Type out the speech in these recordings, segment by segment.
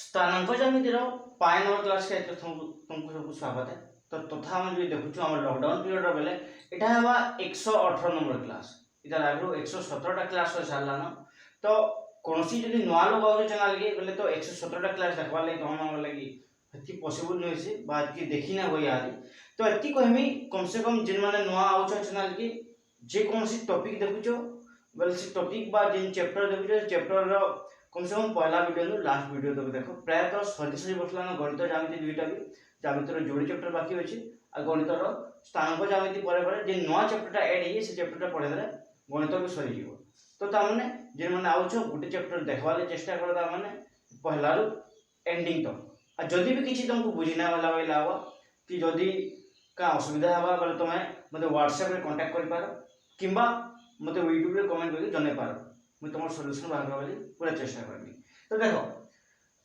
स्थानांक ज्यामितिर 5 number class के तुमको सब स्वागत है। तो तथा हम जो देखु हम लॉकडाउन पीरियड बेले एटा हवा 118 नंबर क्लास इधर आगु 117 टा क्लास हो सारला न। तो कोनसी जदी नवा लोग आउ चैनल के बेले तो 117 टा क्लास देखबा ले तो हम लगी हति पॉसिबल नै से बात की देखि ना होई आदि। तो अति कहमी कम से कम जिन माने नवा आउ चैनल के जे कोनसी टॉपिक देखुचो बेले से टॉपिक बा जिन चैप्टर देखुचो चैप्टर रो कम से कम पहला वीडियो लास्ट वीडियो तक देखो प्राय तो सरी बसला गणित ज्यामिति दुईटा भी ज्यामितिर जोड़ी चैप्टर बाकी अच्छी आ गणितर स्थानांक ज्यामिति पर जे नवा चैप्टरटा ऐड है से चैप्टरटा पढ़े देले गणित भी सरी जीवो। तो ता माने जे माने आउछो गुटे चैप्टर देखवाले चेष्टा करो ता माने पहला रु एंडिंग तक आ जदी भी किछि तुमको बुझिना वाला वाला हो कि जदी का असुविधा हवा बोले तुम मते WhatsApp रे कांटेक्ट करि पारो किंबा मते YouTube रे कमेंट करके जने पारो मैं तुम सॉल्यूशन बाहर वाली पूरा चेष्टा करबी। तो देखो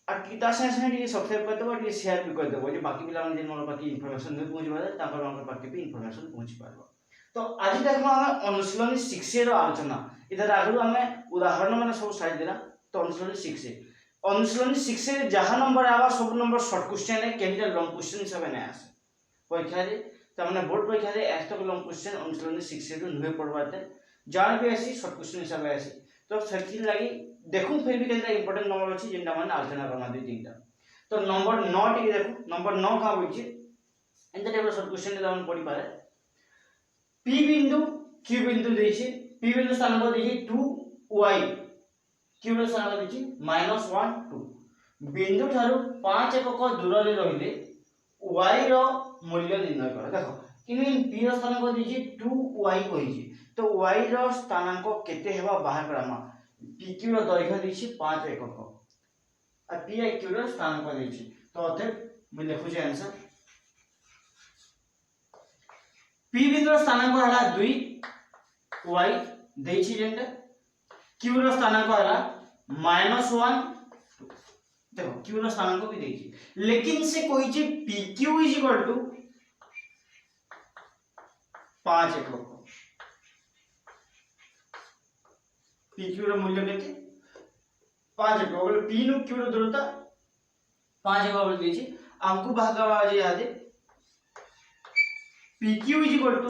आ किता से टी सब्सक्राइब कर देबो टी शेयर भी कर देबो जे बाकी पिला मन जे मोर बाकी इंफॉर्मेशन नै पहुंच पारे तापर मन बाकी भी इंफॉर्मेशन पहुंच पारबो। तो आज देखो हम अनुशीलनी 6 रो आलोचना इधर आगु हमें उदाहरण माने सब साइड देला। तो अनुशीलनी 6 रे जहां नंबर आवा सब नंबर शॉर्ट क्वेश्चन है केमिटा लॉन्ग क्वेश्चन सब नै आसे परीक्षा रे त माने बोर्ड परीक्षा रे एस्तो लॉन्ग क्वेश्चन अनुशीलनी 6 रे नुहे पड़बाते जान भी ऐसी शॉर्ट क्वेश्चन हिसाब ऐसी। तो सच्ची लगी देखूं फिर भी केतना इंपोर्टेंट नंबर अछि जिनटा माने आलोचना करना दे तीनटा। तो नंबर 9 टी देखो नंबर 9 का होइछि एंता टाइप शॉर्ट क्वेश्चन रे हम पढ़ी पारे p बिंदु q बिंदु देछि p बिंदु स्थान पर देछि 2y q बिंदु स्थान पर देछि -1 2 बिंदु थारु 5 एकक दूर रे रहिले y रो मूल्य निर्णय कर। देखो इन p रो स्थान पर देछि 2y कहिछि तो y रो स्थानांक केते हेबा बाहर करामा pq रो दैर्घ्य देछि 5 एकक आ pq रो स्थानांक देछि। तो अतः मैं लिखु जे आंसर p बिंदु रो स्थानांक हला 2y देछि जेंटा q रो स्थानांक हला -1 देखो q रो स्थानांक भी देछि लेकिन से कोइ जे pq = 5 एकक pq रो मूल्य केते 5 एकक बोले p नु q रो दूरता 5 एकक बोल देछि हमको भागवा जे याद pq =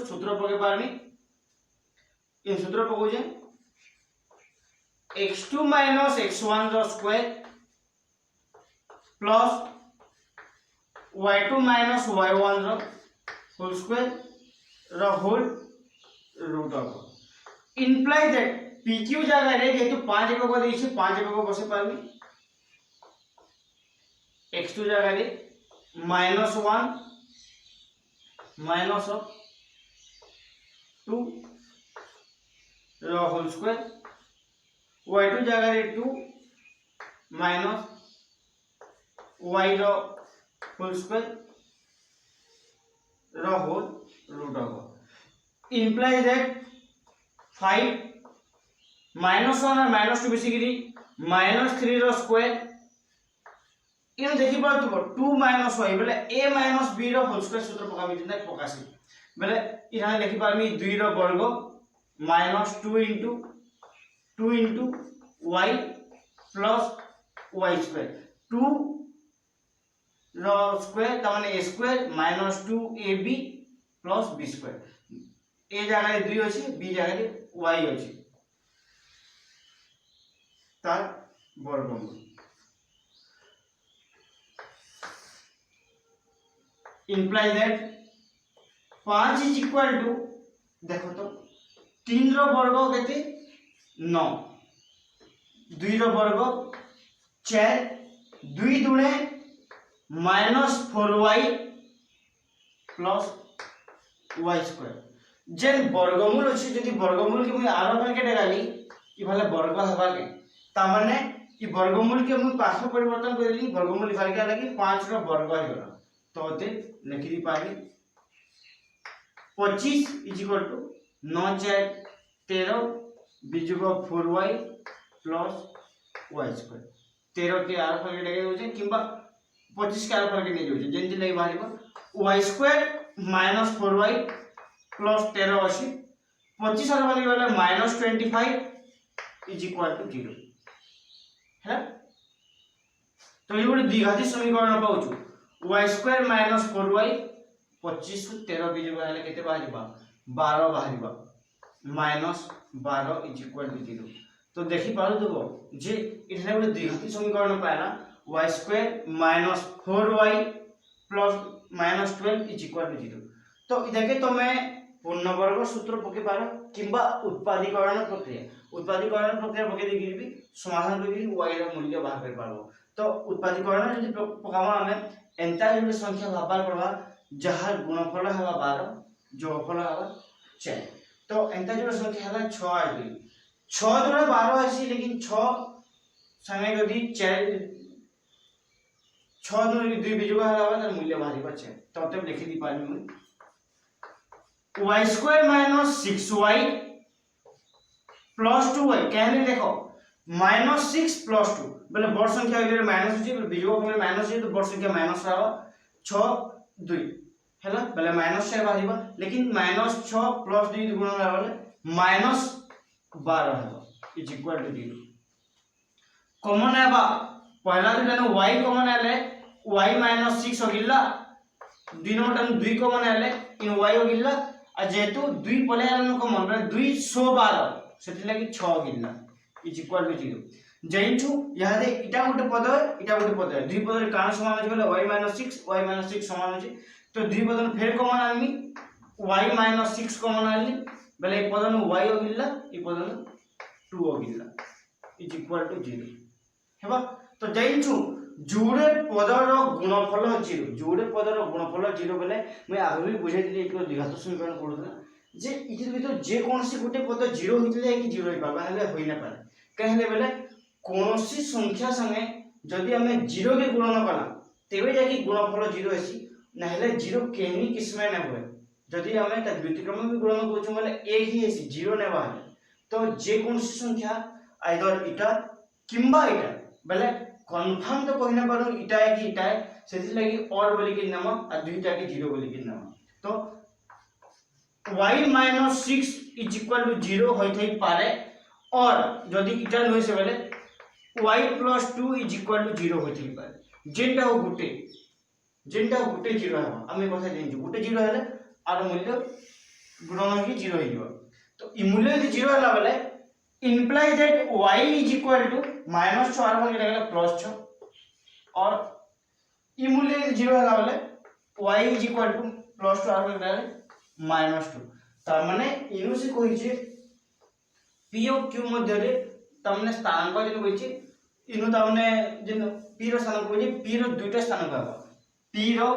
सूत्र पके पारमी ये सूत्र पको जे x2 - x1 रो स्क्वायर प्लस y2 - y1 रो होल स्क्वायर रो whole root of imply that pq जगह रे जेतु 5 एकक देछि 5 एकक बसे पारमी x2 जगह रे -1 -2 रो होल स्क्वायर y2 जगह रे 2 माइनस y रो होल स्क्वायर रो whole root of imply that 5 -1 और -2 बेसिकली -3 रो स्क्वायर इन देखि पारतु 2 - y बेले a - b रो होल स्क्वायर सूत्र पकाबी जिना पकासी बेले इहा देखि पारमी 2 रो वर्ग -2 * 2 * y प्लस y स्क्वायर 2 रो स्क्वायर त माने a square -2ab plus b square a जगह रे 2 अछि b जगह रे y अछि तार वर्गमूल इंप्लाई दैट 5 = देखो तो 3 रो वर्ग केते 9 2 रो वर्ग 4 2 दुणे -4y प्लस y स्क्वायर जेन वर्गमूल अछि जदि वर्गमूल के मुई आरो कर के डाली ई भले वर्ग हेबा के ता माने ई वर्गमूल के मुई पार्श्व परिवर्तन करली वर्गमूल लिखाल के लागि 5 रो वर्ग हे गला। तो अते लिखि दी पाबी 25 = 9 4 13 बिजुग 4y प्लस y स्क्वायर 13 के आर फरक लगे हो जे किबा 25 के आर फरक नहीं हो जे जेंति लई बारिबो y स्क्वायर -4y प्लस 13 अछि 25 आर वाली वाला -25 = 0 है। तो ये गोटे द्विघाती समीकरण पाउछु y² - 4y 25 को 13 बीजोग हेले केते बाहरिबा 12 बाहरिबा -12 = 0। तो देखि पारु देबो जे इठने गोटे द्विघाती समीकरण पाइला y² - 4y + -12 = 0। तो इदाके तमे पूर्णवर्ग सूत्र पके पारो किंबा उत्पादीकरण प्रक्रिया पके देगी भी समाधान करके y ର मूल्य बाहर कर पारो। तो उत्पादीकरण जदि पकावा हमें एंता जोड़े संख्या भाबार करबा जहार गुणफल हवा 12 जोगफल हवा 4। तो एंता जोड़े संख्या हला 6 आइबी 6 जोड़े 12 आसी लेकिन 6 संगे यदि 4 6 जोड़े 2 बीजोग हला त मूल्य बाहरी बचे। तो तब लिखि दी पानी में y² - 6y + 2y कहले देखो -6 + 2 बोले बड़ संख्या होले माइनस होची बीजोग होले माइनस होची तो बड़ संख्या माइनस रहबा 6 2 हैला बोले -6 बाहरिबा लेकिन -6 + 2 गुणन रहबा -12 हैबा = 0। कॉमन हैबा पहला तो जानो y कॉमन आले y - 6 होगिला 2 नंबर टाइम 2 कॉमन आले इन y होगिला आ जेतु 2 पले आलन कॉमन माने 212 सेति लागि 6 गिला = 0। जैंठु यादे इटा गोटे पद है 2 पद रे कान समान अछि बोले y - 6 समान अछि तो 2 पद फेर कॉमन आनमी y - 6 कॉमन आनली बोले ए पद न y होगिला ए पद न 2 होगिला = 0 हेबा। तो जैंठु जोड़े पदर गुणफल 0 बोले मैं आगे भी बुझाई दिली एक द्विघात समीकरण पढुतला जे इतिर भीतर जे कोनसी गोटे पद 0 हितले कि 0 हिबा हेले होई ना पारे कहले बोले कोनसी संख्या संगे जदि हमें 0 के गुणन कला तेबे जाकी गुणफल 0 आसी ना हेले 0 केनी किस्मे न होय जदि हमें त द्वितीयक्रम में गुणन करछु बोले 1 ही आसी 0 ने बाहर। तो जे कोनसी संख्या आइदर इटा किंबा इटा बोले कन्फर्म तो कहिना पारो इटा है कि इटा है सेति लागि और बोली के नाम आ दुईटा के 0 बोली के नाम। तो y - 6 = 0 होई थई पारे और जदि इटा होय से बोले y + 2 = 0 होई थई पारे जेंटा हो गुटे 0 हबा हमें कथा देंजु गुटे 0 हेले आर मूल्य गुणन की 0 हो जिवो। तो इ मूल्य यदि 0 हला बोले implies that y = -6 आर के लगला +6 और इ मूल्य यदि 0 हला बोले y = +2 आर के लगला -2 तार माने इनु से कोइ जे p और q मध्य रे तमने स्थानांक जन कोइ जे इनु तमने जन p रो स्थानांक कोइ जे p रो दुईटा स्थानांक हबा p रो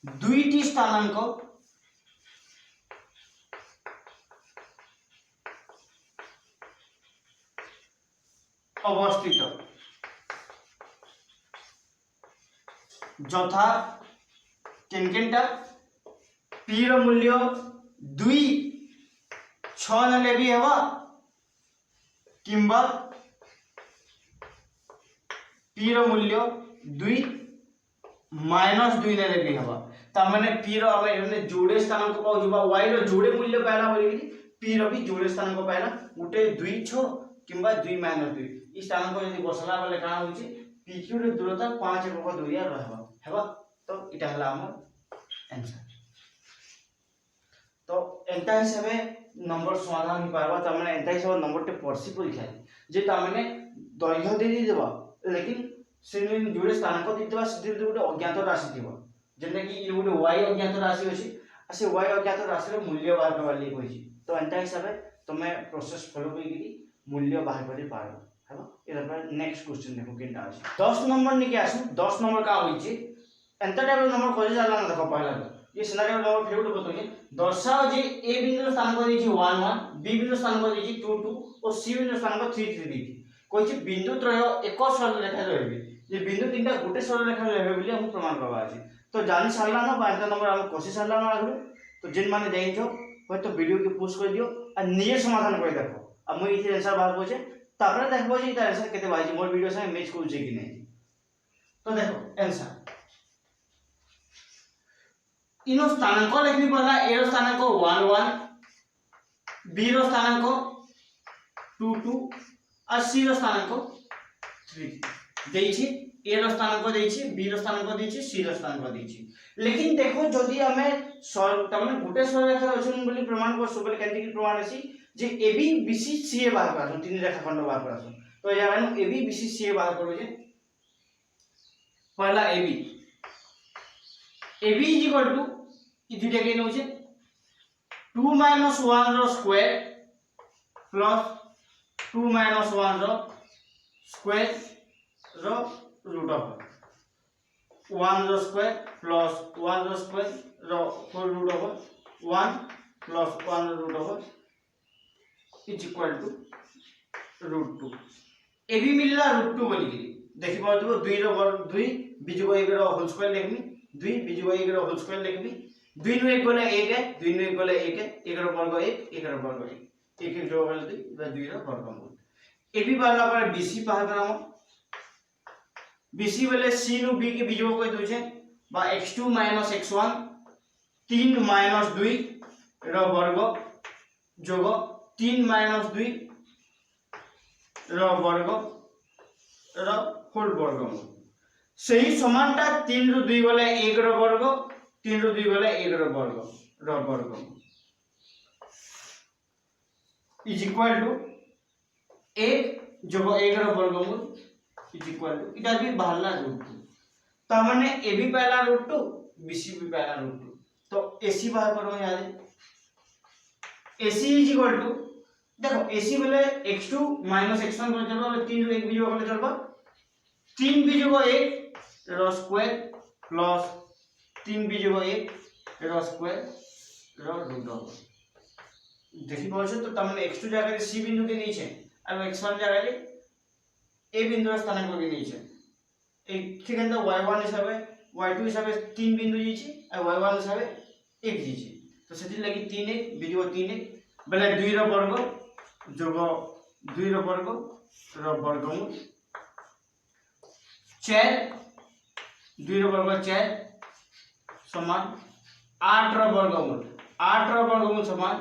दुईटी स्थानांक अवस्थित যথা केनकेनटा p रो मूल्य 2 6 नले भी हेबा किंबा p रो मूल्य 2 -2 नले भी हेबा त माने p रो हमें जोड़े स्थानांक पाउ जबा y रो जोड़े मूल्य पाइला बोली p रो भी जोड़े स्थानांक पाइला गुटे 2 6 किंबा 2 -2 इ स्थानांक यदि बसला बोले का होची pq रे दूरता 5 एकक दूरिया रहबा हेबा। तो इटा हला हमर आंसर। तो एंता हिसाबे नंबर समाधान ही पारबा त माने एंता हिसाबे नंबर टे पड़सी परीक्षा जे त माने दैर्घ्य दे देबा लेकिन से जोड़े स्थानांक दे देबा से गोटे अज्ञात राशि थिबा जेने कि इ गोटे y अज्ञात राशि अछि आ से y अज्ञात राशि रो मूल्य बाहर करबा ਲਈ होई तो एंता हिसाबे तमे प्रोसेस फॉलो करी मूल्य बाहर करि पारो हेबा। एरा पर नेक्स्ट क्वेश्चन देखो केनटा अछि 10 नंबर निके आसु 10 नंबर का होई छी एंता टाइप नंबर खोजे जाला ना देखो पहला ये सिनारियो नंबर फेवरेट बताइए दर्शाओ जे ए बिंदु स्थान को दीजिए 1 1 बी बिंदु स्थान को दीजिए 2 2 और सी बिंदु स्थान को 3 3 दीजिए कोइ छी बिंदु त्रय एक सरल रेखा रहबे जे बिंदु तीनटा गुटे सरल रेखा रहबे बोली हम प्रमाण करबा अछि। तो जानि सारला ना 5 नंबर हम कोशिश सारला ना आगु तो जिन माने जाइछो होय तो वीडियो के पोस्ट कर दियो आ निये समाधान कर देखो अब मैं इथे आंसर बाहर होचे तापर देखबो जे इता आंसर केते बाजी मोर वीडियो संगे मैच करू छै कि नहीं। तो देखो आंसर इनो स्थानांक लिखनी पड़ला ए रो स्थानांक 1 1 बी रो स्थानांक 2 2 और सी रो स्थानांक 3 देछि ए रो स्थानांक देछि बी रो स्थानांक देछि सी रो स्थानांक देछि लेकिन देखो जदि हमें तमने गुटे सरलरेखा अछन बोली प्रमाण करसु बोले केनति प्रमाण अछि जे AB BC CA बाहर करसु तीन रेखाखंड बाहर करसु तो या माने AB BC CA बाहर करू जे पहला AB AB is equal to इ दुटा के नउ छे 2 - 1 रो स्क्वायर प्लस 2 - 1 रो स्क्वायर रो रूट ऑफ 1 रो स्क्वायर प्लस 1 रो स्क्वायर रो होल रूट ऑफ 1 प्लस 1 रो root of is equal to √2 ए भी मिलला √2 बोली कि देखि पाउथबो 2 रो वर्ग 2 बिजुग 1 रो होल स्क्वायर लिखबी 2 बिजुग 1 रो होल स्क्वायर लिखबी 2 नु 1 गले 1 है 2 नु 1 गले 1 है 1 रो वर्ग 1 1 रो वर्ग 1 1 जो गले 2 रो वर्गमूल ए भी बारला पर BC बाहर करामो BC बोले C नु B के बिजुग को दोछे बा x2 - x1 3 - 2 रो वर्ग जोग 3 - 2 रो वर्ग रो होल वर्गमूल सही समानता 3 रु 2 गले 1 रो वर्ग 3 रु 2 गले 1 रो वर्गमूल इज इक्वल टू 1 जोग 1 रो वर्गमूल इज इक्वल टू इटा भी बाहरला √2 त माने ए भी पहला √2 BC भी पहला √2 तो AC बाहर करो यार AC इज इक्वल टू देखो AC बोले x2 - x1 बोले चलबा 3 रो 1 बिजो बोले चलबा 3 बिजो 1 रो स्क्वायर प्लस 3 बिजो 1 रो स्क्वायर रो रूट ऑफ देखि पाछो तो तमने x2 जगह रे C बिंदु के नीचे और x1 जगह रे A बिंदु रो स्थानांक के नीचे एक ठीक है तो y1 हिसाबे y2 हिसाबे 3 बिंदु जीछि और y1 हिसाबे 1 जीछि तो सेति लागि 3 1 बिजो 3 1 बोले 2 रो वर्ग जोग 2 रो वर्ग रो वर्गमूल 4 2 रो वर्ग 4 समान 8 रो वर्गमूल समान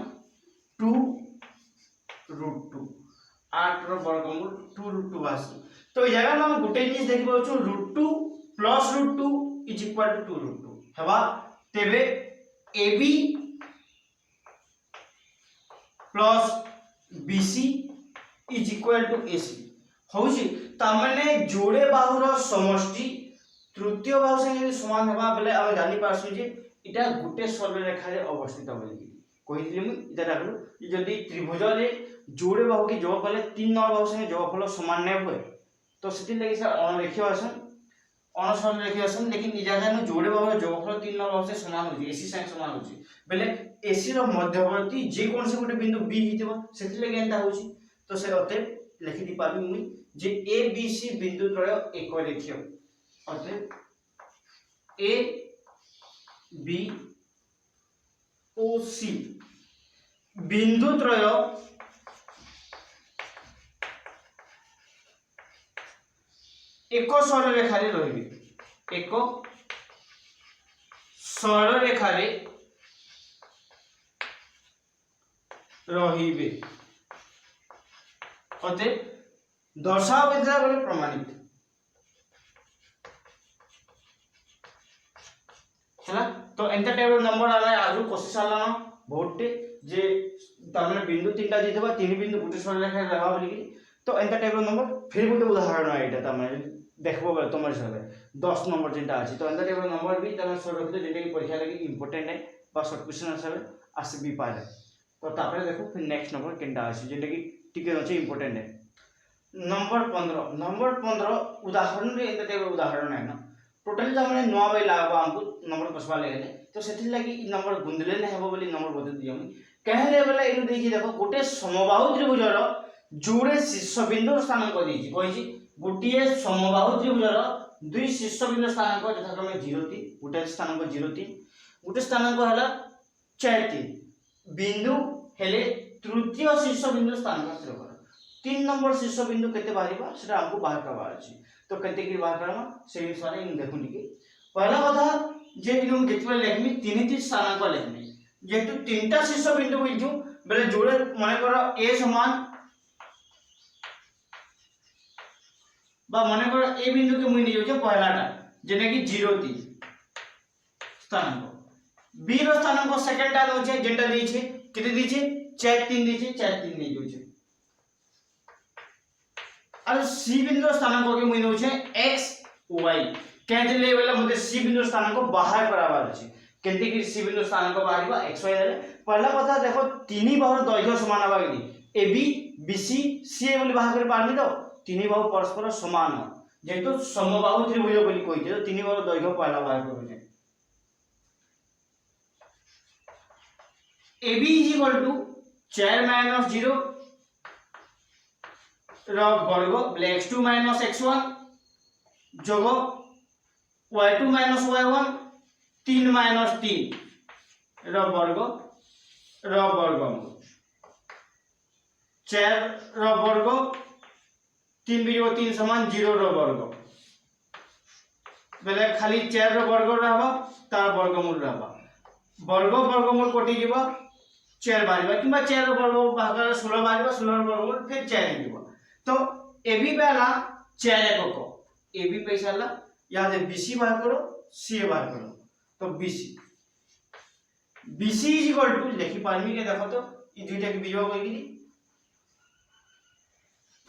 2 √2 8 रो वर्गमूल 2 √2 आसी तो ए जगह हम गुटे जिनिस देखि पाउछु √2 प्लस √2 इज इक्वल टू 2 √2 हवा तेबे AB plus BC is equal to AC होउची त माने जोड़े बाहुर समष्टि तृतीय बाहु संगे समान हेबा बेले हम जानि पासु जे इटा गुटे सरलरेखा रे अवस्थित बोली कहितली मु इटा राखलु जदी त्रिभुज रे जोड़े बाहु के जोग कले 3 नंबर बाहु संगे जोगफल समान नै होय तो सेति लागि सर अणरेखीय सरलरेखीय आसन लेकिन इ जगह में जोड़े बाहु जोगफल 3 नंबर बाहु से समान होची AC संगे समान होची बेले AC रो मध्यवर्ती जे कोन से गुटे बिंदु B हितबो सेति लागि एंता होची तो से अते लिखि दि पाबी मुई जे ABC बिंदु त्रय एक रेखीय अते A B O C बिंदु त्रय एक सरलरेखा रे रहिबे एक सरलरेखा रे रहिबे अते दर्शाओ विद्या बोले प्रमाणित हैला तो एंता टाइप नंबर आला आजु कोशिश आला बहुतटे जे तमने बिंदु तीनटा दिथबा तीन बिंदु गुटे सरलरेखा रे रहबा बोली तो एंता टाइप नंबर फिर गुटे उदाहरण आइटा तमने देखबो बले तमर सबे 10 नंबर जेंटा अछि तो एंता टाइप नंबर भी तमने सरलरेखा जेंटा की परीक्षा लागि इंपोर्टेंट है बा शॉर्ट क्वेश्चन सबे आसी भी पाए तो तापरे देखो फिर नेक्स्ट नंबर केनटा अछि जेंटा की टिके अछि इंपोर्टेंट है नंबर 15 उदाहरण रे एंता टाइप उदाहरण है ना टोटल तमने 9 बाय लागबा हमको नंबर कसबा लेले तो सेति लागि नंबर गुंदले नै हेबो बोली नंबर बदल दियम कहले बोले इनु देखि देखो गोटे समबाहु त्रिभुजर जोड़े शीर्षबिंदु स्थानांक देछि कहिछि गोटिए समबाहु त्रिभुजर दुई शीर्षबिंदु स्थानांक यथाक्रमे 0 3 गोटे स्थानांक 0 3 गोटे स्थानांक हला 4 3 बिंदु हेले तृतीय शीर्षबिंदु स्थानांक स्थिर कर 3 नंबर शीर्षबिंदु केते बाहरिबा सेटा हमको बाहर करबा अछि तो केते की बाहर करबा से विषय इन देखु निके पहला कथा जे इनु केतबे लेखमी 3 3 स्थानांक लेखमी जेतु तीनटा शीर्षबिंदु बुझू बेले जोड़े माने करो A समान बा माने कर ए बिंदु के मुई नि जाउ पहलाटा जेने कि 0 3 स्थानांक बी रो स्थानांक सेकंड टा होचे जेंटा दै छै केते दै छै 4 3 दै छै 4 3 नै जाउ छै और सी बिंदु स्थानांक के मुई नउ छै x y केजे ले बेला मते सी बिंदु स्थानांक बाहर कराबार छै केते कि सी बिंदु स्थानांक बाहरबा x y रे पहला कथा देखो तीनी बाहु दैर्घ्य समान हबा कि AB BC CA बोली बाहर कर पारनी तो तीनी बाहु परस्पर समान हो जेतो समबाहु त्रिभुज बोली कहि तो तीनी बाहु दैर्घ्य पहला बाहर करू AB is equal to 4 minus 0 रो वर्ग बोले x2 minus x1 जोग y2 minus y1 3 minus 3 रो वर्गमूल 4 रो वर्ग 3 बिजो 3 समान 0 रो वर्ग बोले खाली 4 रो वर्ग रहबा तार वर्गमूल रहबा वर्गमूल कटि जीवा 4 बारिबा किबा 4 रो वर्ग भाग 16 बारिबा 16 रो वर्गमूल फिर 4 जीवा तो AB पहला 4 एकक AB पैसा ला यहां से BC बाहर करो CA बाहर करो तो BC इज इक्वल टू लिखि पारमी के देखो तो ई दुईटा के बीजो होई कि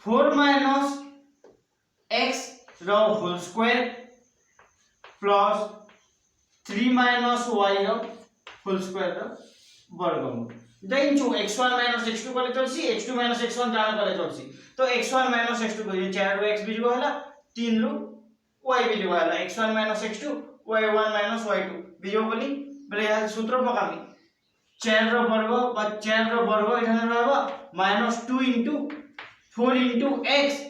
4 माइनस x रो whole square plus 3 minus y रो होल स्क्वायर रो वर्गमूल देन जो x1 x2 कले चलसी x2 x1 जान कले चलसी तो x1 x2 को 4 रो x बीजो हला 3 रो y बीजो हला x1 x2 y1 y2 बीजो बोली बोले यहां सूत्र पकामी 4 रो वर्ग बा 4 रो वर्ग इधर रहबा -2 4 x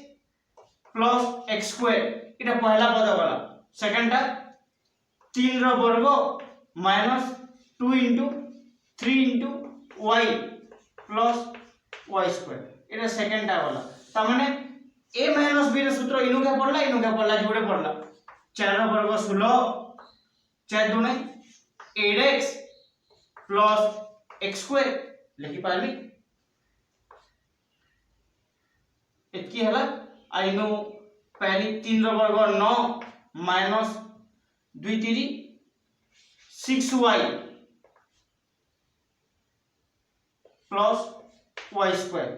प्लस x स्क्वायर इटा पहला पद वाला सेकंड टा 3 रो वर्ग -2 3 y प्लस y स्क्वायर इटा सेकंड टा वाला त माने a माइनस b रो सूत्र इनु के पड़ला जोड़े पड़ला 4 रो वर्ग 16 4 2 8x प्लस x स्क्वायर लिखि पारली इतकी हला आइनो पहली 3 रो वर्ग 9 minus 2 3 6y plus y square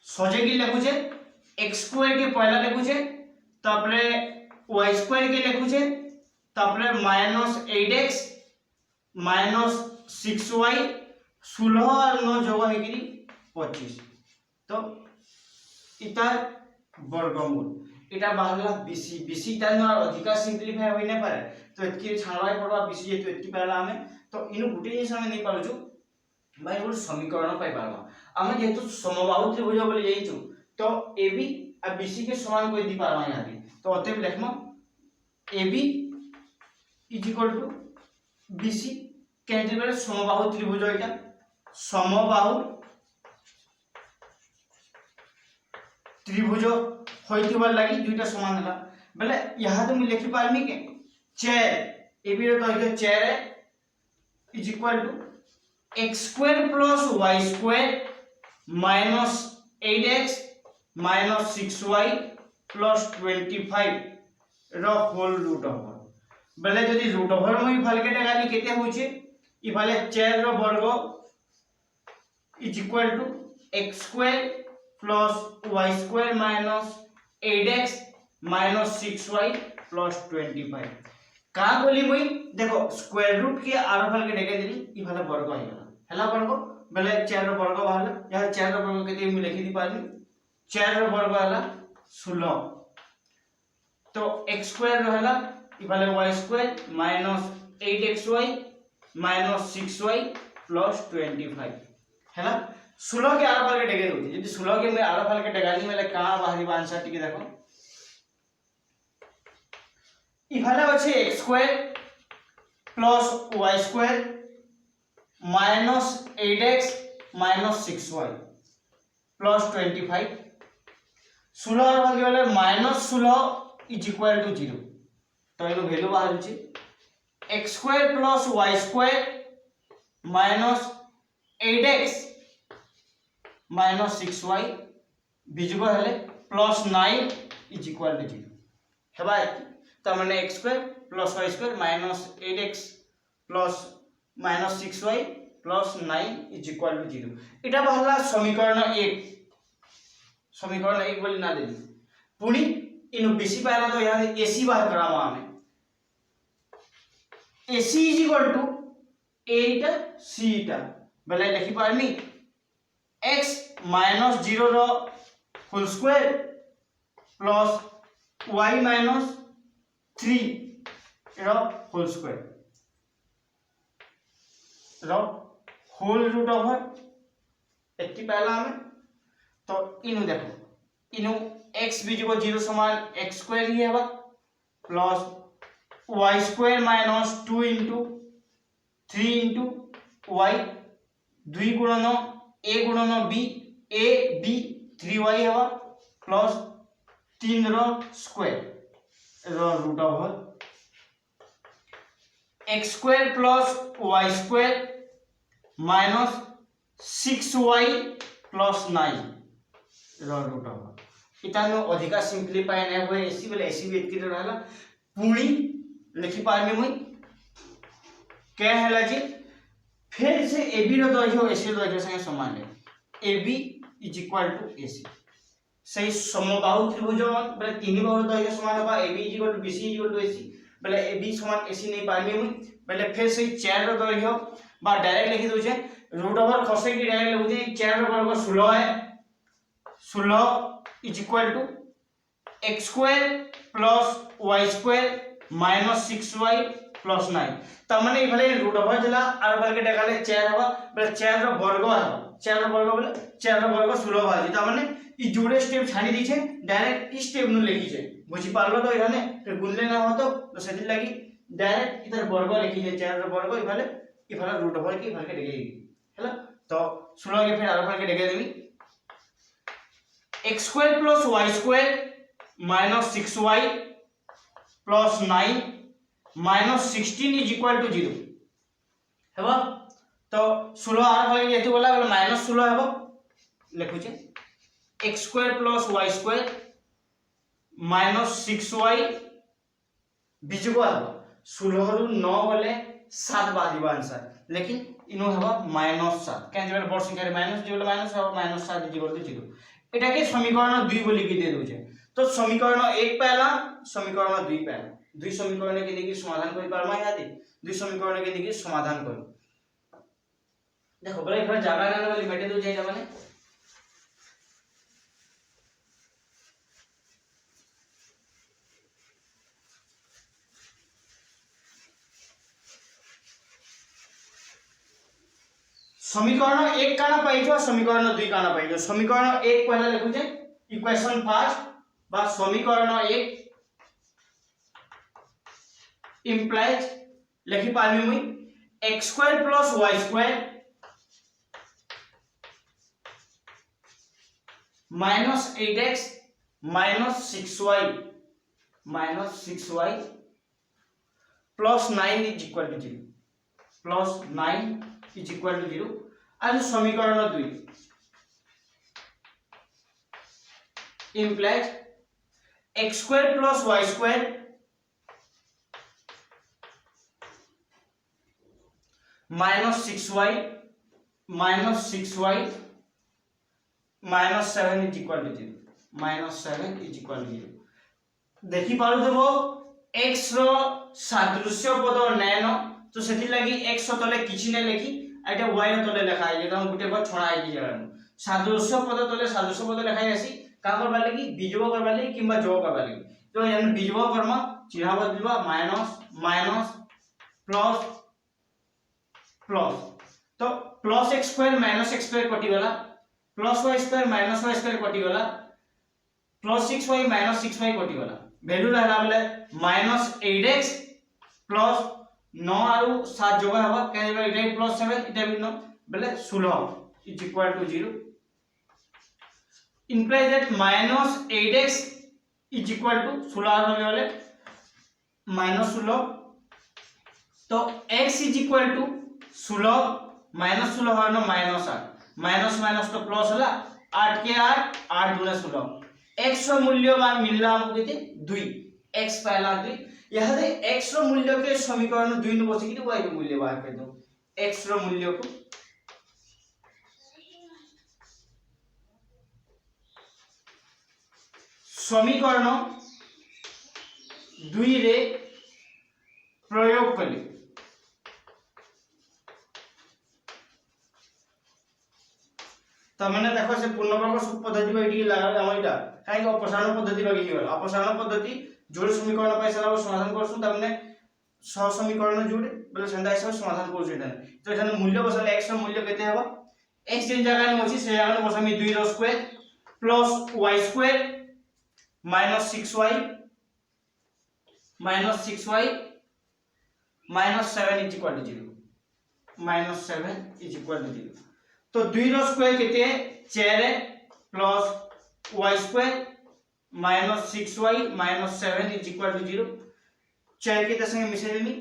सोजे की लिखु छे x स्क्वायर के पहला लिखु छे तापरे y स्क्वायर के लिखु छे तापरे -8x -6y 16 और 9 जोग है कि 25 तो इता वर्गमूल इटा बाहरला BC तानो अधिका सिंपलीफाई होई नै पारे तो एतकी छाड़वाई पड़वा BC जेतु एतकी पहला हमें तो इनु गुटे जिंस हमें नै पारुछु भाई गोटे समीकरण पाई पारबा हमें जेतु समबाहु त्रिभुज बोली जाइछु तो AB आ BC के समान कोई दी पारबा यहां पे तो अतः लिखम AB is equal to BC केंद्र बेले समबाहु त्रिभुज एटा समबाहु त्रिभुज होइतिबार लागि दुईटा समान हला बेले यहां तो मैं लिखि पारमी के 4 AB रो दैर्घ्य 4 है is equal to x square plus y square minus 8x minus 6y plus 25 रो होल रूट ओवर बेले जदी रूट ओवर में फाल के गाली केते होचे ई फाले 4 रो वर्ग is equal to x square plus y square minus 8x minus 6y plus 25 का बोली मुई देखो स्क्वायर रूट के आर फाल के डेके देली ई फाले वर्ग आइ गला हला वर्ग बेले 4 रो वर्ग बाहला यहां 4 रो वर्ग केते मैं लिखि दी पारनी 4 रो वर्ग हला 16 तो x स्क्वायर रहला ई फाले y square minus 8xy minus 6y plus 25 हला 16 के आर फाल के डेके दोती यदि 16 के मैं आर फाल के डेगाली मेले का बाहरी आंसर टिके देखो इफाले अछि x square plus y square minus 8x minus 6y plus 25 16 और भाग वाले माइनस 16 इज इक्वल टू 0 तो इनो वैल्यू बाहर छी x square plus y square minus 8x minus 6y बीजुग हेले प्लस 9 इज इक्वल टू 0 हेबा त माने x square plus y square minus 8x plus minus 6y plus 9 is equal to 0 इटा बहला समीकरण 1 समीकरण 1 बोली ना देली पुनी इनु बीसी पाइला तो यहाँ AC बाहर करामा हमें AC इज इक्वल टू एटा C टा बेले लिखि पारमी x माइनस 0 रो whole square plus y minus 3 रो होल स्क्वायर रो होल रूट ओवर एट्टी पहला हमें तो इनु देखो इनु x बीजुग 0 समान x स्क्वायर ही है plus y square minus 2 into 3 into y 2 गुणन a गुणन b a b 3y है प्लस 3 रो स्क्वायर रो root over x square plus y square minus 6y plus 9 रो रूट ओवर इतानो अधिका सिंपलीफाई नै होय एसी बोले एसी भी एतकी रहला पुणी लिखि पारमी मुई क्या हैला जी फिर से AB रो दैर्घ्य AC रो दैर्घ्य संगे समान है AB is equal to AC सही समबाहु त्रिभुज बोले तीन बाहु दैर्घ्य समान होगा AB is equal to BC is equal to AC बोले AB समान AC नहीं पारमी मुई बोले फिर से 4 रो दैर्घ्य बा डायरेक्ट लिखि दउ छे रूट ओवर खसे की डायरेक्ट लिखु छे 4 रो वर्ग 16 है 16 is equal to x square plus y square minus 6y plus 9 तमने इफले रूट ओवर दिला आर बार के डाले 4 हवा बोले 4 रो वर्ग हवा 4 रो वर्ग बोले 4 रो वर्ग 16 बाजी तमने ई जोड़े स्टेप छानी दी छे डायरेक्ट ई स्टेप नु लिखि छे बुझी पारलो तो इहाने फिर गुणले ना हो तो सेति लागि डायरेक्ट इधर वर्ग लिखि छे 4 रो वर्ग इफले रूट ओवर की इफले के देगी हैला तो 16 के फिर आर बार के देगे देबी x square plus y square minus 6y plus 9 minus 16 is equal to 0 हेबा तो 16 आर भाग जेतु बोला माइनस 16 हेबा लिखु छे x square plus y square minus 6y बीजुग हेबा 16 रु 9 बोले 7 बाजिबा आंसर लेकिन इनो हेबा माइनस 7 केन जेबे बड़ संख्या रे माइनस जेबे माइनस हेबा माइनस 7 इज इक्वल टू 0 एटा के समीकरण 2 बोली के दे दउ छे तो समीकरण 1 पहला समीकरण 2 पहला दुई समीकरण के देखि समाधान करि पारमा यादी दुई समीकरण के देखि समाधान करू देखो बले इफर जागा ना वाली मेटे दउ जाई माने समीकरण 1 काना पाइछो समीकरण 2 काना पाइछो समीकरण 1 पहला लिखु छे इक्वेशन फर्स्ट बा समीकरण 1 implies लिखि पारमी मुई x square plus y square minus 8x minus 6y plus 9 is equal to 0 plus 9 is equal to 0 आज समीकरण 2 implies x square plus y square minus 6y minus 7 is equal to 0 minus 7 is equal to 0 देखि पारो देबो x रो सादृश्य पद नैन तो सेति लागि x तले किछि नै लेखि एटा y रो तले लेखा आइ जेता गुटे को छणा आइ जरा सादृश्य पद तले सादृश्य पद लेखा आसी का करबा लागि बीजोग करबा लागि किबा जोग करबा लागि तो यानी बीजोग कर्म चिन्ह बदलबा माइनस माइनस प्लस प्लस तो plus x square minus x square कटि गला plus y square minus y square कटि गला प्लस 6y माइनस 6y कटि गला वैल्यू रहला बोले माइनस 8x प्लस 9 आरु 7 जोग हबा केबे इटा प्लस 7 इटा भी 9 बोले 16 is equal to 0 implies that minus 8x is equal to 16 होने वाले माइनस 16 तो x is equal to 16 minus 16 होना माइनस 8 माइनस माइनस तो प्लस होला 8 के 8 8 दूना 16 x रो मूल्य मान मिलला हमको केते 2 x पहला 2 यहाँ दे x रो मूल्य के समीकरण 2 न बसे कि y रो मूल्य बाहर कर दो x रो मूल्य को समीकरण 2 रे प्रयोग कले तो मैंने देखो से पूर्णवर्ग पद्धति बाई लागल हम इटा काई अपसारण पद्धति बाकी गेल अपसारण पद्धति जोड़े समीकरण पाइ सारा समाधान करसु त हमने सह समीकरण जोड़े बोले संधा हिसाब समाधान करसु इटा तो एठाने मूल्य बसाले x रो मूल्य केते हबो x जेन जगह में अछि से जगह में बसामी 2 रो square plus y square minus 6y minus 7 is equal to 0 minus 7 is equal to 0 तो 2 रो स्क्वायर केते 4 plus y square minus 6y minus 7 is equal to 0 4 के संगे मिसे देमी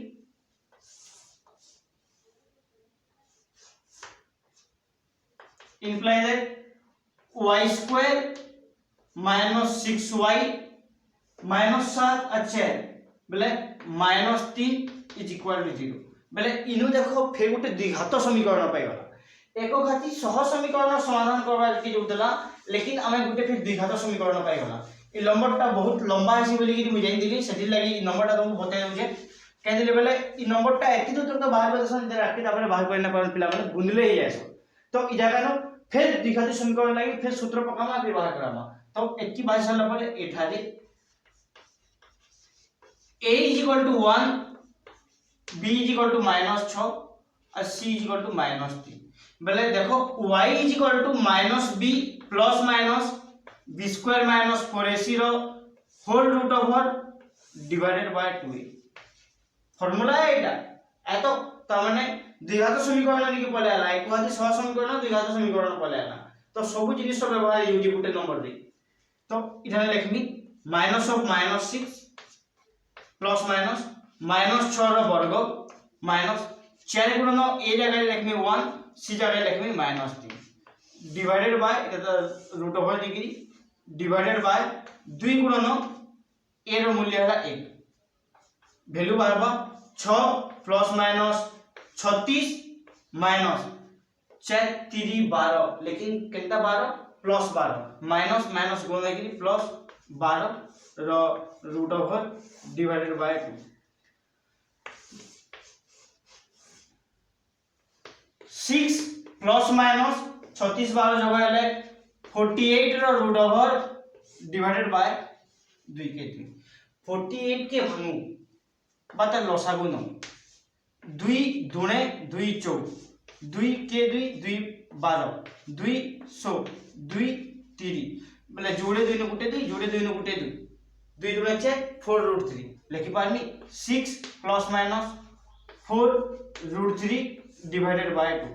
imply that y square minus 6y minus 7 अच्छे बोले minus 3 is equal to 0 बोले इनु देखो फे गुटे द्विघात समीकरण पाई गला एको घाती सह समीकरण समाधान करबा के जोतला लेकिन हमें गुटे फिर द्विघात समीकरण पाई गला ई नंबरटा बहुत लंबा अछि बोली कि मुझे दिली सेति लागि ई नंबरटा तुमको बता दउजे कह दिले बोले ई नंबरटा एति तो तुमको बाहर बदसन दे राखी तापर बाहर करना पारन पिला माने गुणले ही जायसो तो ई जगह नो फिर द्विघात समीकरण लागि फिर सूत्र पकामा फिर बाहर करामा तो एकी बाहर साला परे एठारे a is equal to 1 b is equal to minus 6 और c is equal to minus 3 बोले देखो y is equal to minus b plus minus b square minus 4ac रो whole root over divided by 2a formula है एटा ए तो तमने द्विघात समीकरण लिखि पले आला एक बात सह समीकरण द्विघात समीकरण पले आला तो सब जिनिस व्यवहार यूज गुटे नंबर दे तो इधर लिखमी minus of minus 6 plus minus minus 6 रो वर्ग माइनस 4 गुणन ए जगह लिखमी 1 सी जगह लिखमी minus 3 divided by root over degree divided by 2 गुणन ए रो मूल्य है 1 वैल्यू बारबा 6 प्लस माइनस 36 माइनस 4 3 12 लेकिन केनता 12 प्लस 12 माइनस माइनस गुण डिग्री प्लस 12 रो root over divided by 2 6 plus minus 36 12 जगह ले 48 रो रूट ओवर डिवाइडेड बाय 2 के 3 48 के भानु बता लसागु न 2 दुणे 2 चौ 2 के 2 2 12 2 100 2 3 बोले जोड़े 2 न गुटे 2 जोड़े 2 न गुटे 2 2 दुणे 4 रूट 3 लिखि पारमी 6 plus minus 4 root 3 divided by 2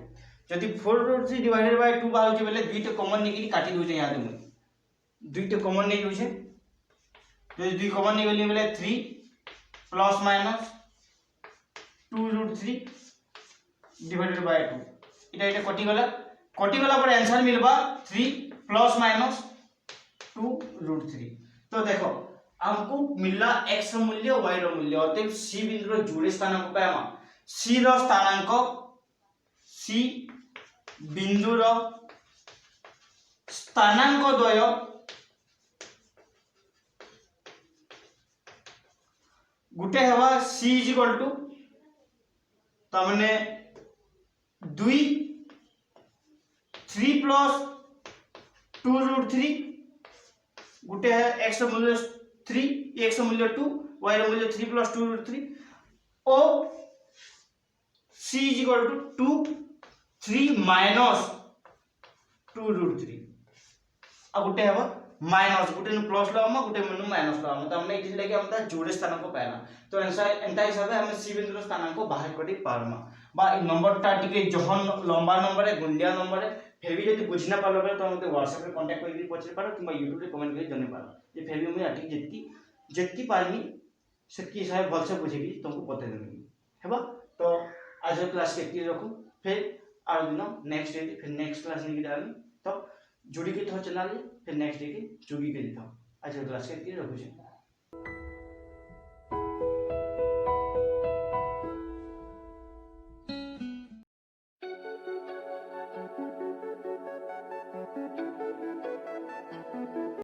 जदि 4 रूट 3 डिवाइडेड बाय 2 बाउचे बोले 2 टे कॉमन निकली काटी दोजे यहाँ दे 2 टे कॉमन नहीं जोसे जदि 2 कॉमन निकली बोले 3 plus minus 2 root 3 divided by 2 इटा इटा कटि गला पर आंसर मिलबा 3 प्लस माइनस 2 रूट 3 तो देखो हमको मिलला x रो मूल्य y रो मूल्य अतएव c बिंदु रो जोड़े स्थानांक पाएमा c रो स्थानांक c बिंदु रो स्थानांक द्वय गुटे हवा c इज इक्वल टू तमने 2 3 प्लस 2 रूट 3 गुटे है x रो मूल्य 3 x रो मूल्य 2 y रो मूल्य 3 प्लस 2 रूट 3 ओ c is equal to 2 3 minus 2 root 3 अब गुटे हवा माइनस गुटे न प्लस लामा गुटे न माइनस लामा तो हमने इति लेके हमता जोड़े स्थानांक पाएना तो आंसर एंता हिसाब से हमें c बिंदु स्थानांक बाहर करी पारमा बा नंबर टा टिके जहन लंबा नंबर है गुंडिया नंबर है फिर भी यदि बुझना पालो बेले तो हमके WhatsApp रे कांटेक्ट करि पछरे पारो किबा YouTube रे कमेंट करि जने पारो ये फिर भी मैं आटिक जेतकी पारमी सेतकी हिसाब भलसे बुझेबी तुमको बता देबी हेबा तो आज क्लास के रखू फिर आरो दिन नेक्स्ट डे फिर नेक्स्ट क्लास नहीं डाली तो जुड़ी के तो चैनल फिर नेक्स्ट डे के जुगी के दिखाओ आज क्लास के रखुचे।